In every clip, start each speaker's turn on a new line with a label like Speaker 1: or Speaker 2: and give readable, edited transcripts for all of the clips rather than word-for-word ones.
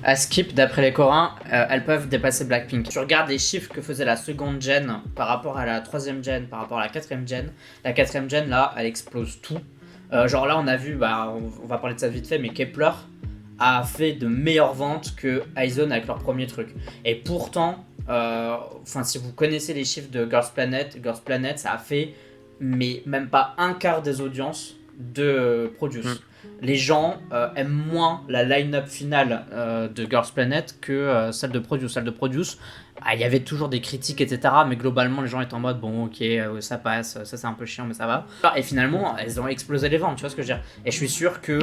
Speaker 1: À Skip, d'après les Coréens, elles peuvent dépasser Blackpink. Tu regardes les chiffres que faisait la seconde gen par rapport à la troisième gen, par rapport à la quatrième gen. La quatrième gen, là, elle explose tout. Genre là, on a vu, on va parler de ça vite fait, mais Kepler a fait de meilleures ventes que IZ*ONE avec leur premier truc. Et pourtant, si vous connaissez les chiffres de Girls' Planet, ça a fait mais même pas un quart des audiences de Produce. Les gens aiment moins la line-up finale de Girls' Planet que celle de Produce. Celle de Produce, il y avait toujours des critiques, etc. Mais globalement, les gens étaient en mode bon, ok, ça passe, ça c'est un peu chiant, mais ça va. Et finalement, elles ont explosé les ventes, tu vois ce que je veux dire. Et je suis sûr que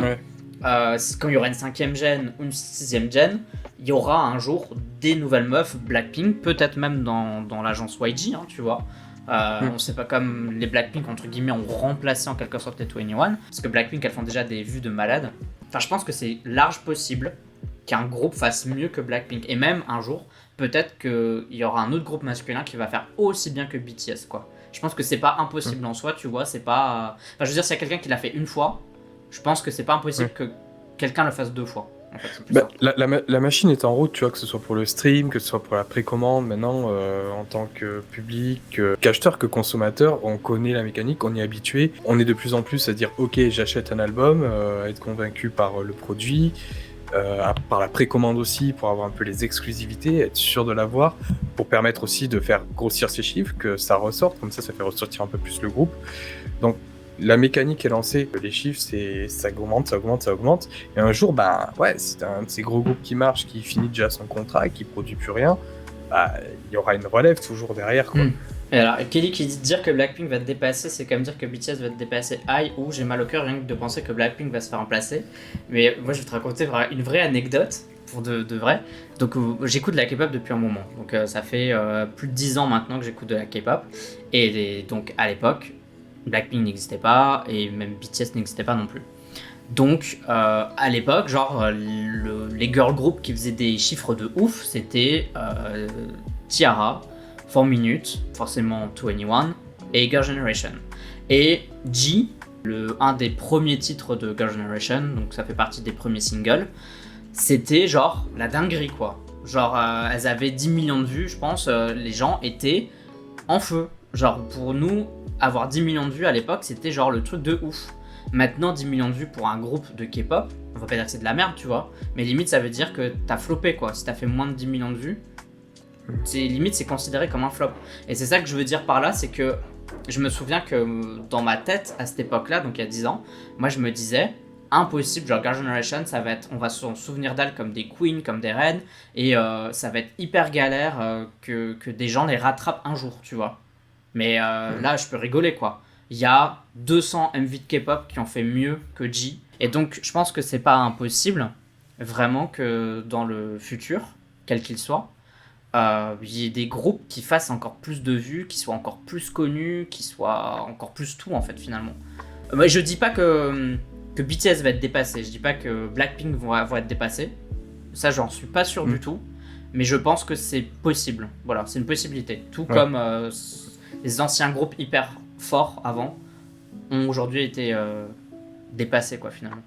Speaker 1: quand il y aura une 5ème gen ou une 6ème gen, il y aura un jour des nouvelles meufs Blackpink, peut-être même dans l'agence YG, hein, tu vois. On sait pas, comme les Blackpink entre guillemets ont remplacé en quelque sorte les 21, parce que Blackpink elles font déjà des vues de malade. Enfin, je pense que c'est large possible qu'un groupe fasse mieux que Blackpink, et même un jour peut-être qu'il y aura un autre groupe masculin qui va faire aussi bien que BTS, quoi. Je pense que c'est pas impossible en soi, tu vois. C'est pas. Enfin, je veux dire, s'il y a quelqu'un qui l'a fait une fois, je pense que c'est pas impossible que quelqu'un le fasse 2 fois. En fait,
Speaker 2: la machine est en route, tu vois, que ce soit pour le stream, que ce soit pour la précommande. Maintenant, en tant que public, qu'acheteur, que consommateur, on connaît la mécanique, on est habitué. On est de plus en plus à dire, ok, j'achète un album, à être convaincu par le produit, par la précommande aussi, pour avoir un peu les exclusivités, être sûr de l'avoir, pour permettre aussi de faire grossir ses chiffres, que ça ressorte, comme ça fait ressortir un peu plus le groupe. Donc, la mécanique est lancée, les chiffres, ça augmente. Et un jour, c'est un de ces gros groupes qui marche, qui finit déjà son contrat et qui produit plus rien. Il y aura une relève toujours derrière, quoi.
Speaker 1: Et alors, Kelly qui dit dire que Blackpink va te dépasser, c'est comme dire que BTS va te dépasser. Ou j'ai mal au cœur rien que de penser que Blackpink va se faire remplacer. Mais moi, je vais te raconter une vraie anecdote, pour de vrai. Donc, j'écoute de la K-pop depuis un moment. Donc, ça fait plus de 10 ans maintenant que j'écoute de la K-pop. Et donc, à l'époque, Blackpink n'existait pas et même BTS n'existait pas non plus. Donc à l'époque, les girl groups qui faisaient des chiffres de ouf, c'était T-ara, 4 Minute, forcément 21 et Girl Generation. Et G, un des premiers titres de Girl Generation, donc ça fait partie des premiers singles, c'était genre la dinguerie, quoi. Elles avaient 10 millions de vues, je pense, les gens étaient en feu. Genre pour nous, avoir 10 millions de vues à l'époque, c'était genre le truc de ouf. Maintenant, 10 millions de vues pour un groupe de K-pop, on va pas dire que c'est de la merde, tu vois, mais limite ça veut dire que t'as floppé, quoi. Si t'as fait moins de 10 millions de vues, c'est considéré comme un flop. Et c'est ça que je veux dire par là, c'est que je me souviens que dans ma tête, à cette époque-là, donc il y a 10 ans, moi je me disais, impossible, genre Girl Generation, on va s'en souvenir d'elles comme des queens, comme des reines, et ça va être hyper galère que des gens les rattrapent un jour, tu vois. Mais là, je peux rigoler, quoi. Il y a 200 MV de K-pop qui ont fait mieux que G. Et donc, je pense que c'est pas impossible, vraiment, que dans le futur, quel qu'il soit, il y ait des groupes qui fassent encore plus de vues, qui soient encore plus connus, qui soient encore plus tout, en fait, finalement. Mais je dis pas que BTS va être dépassé. Je dis pas que Blackpink vont être dépassés. Ça, j'en suis pas sûr du tout. Mais je pense que c'est possible. Voilà, c'est une possibilité. Tout comme les anciens groupes hyper forts avant ont aujourd'hui été dépassés, quoi, finalement.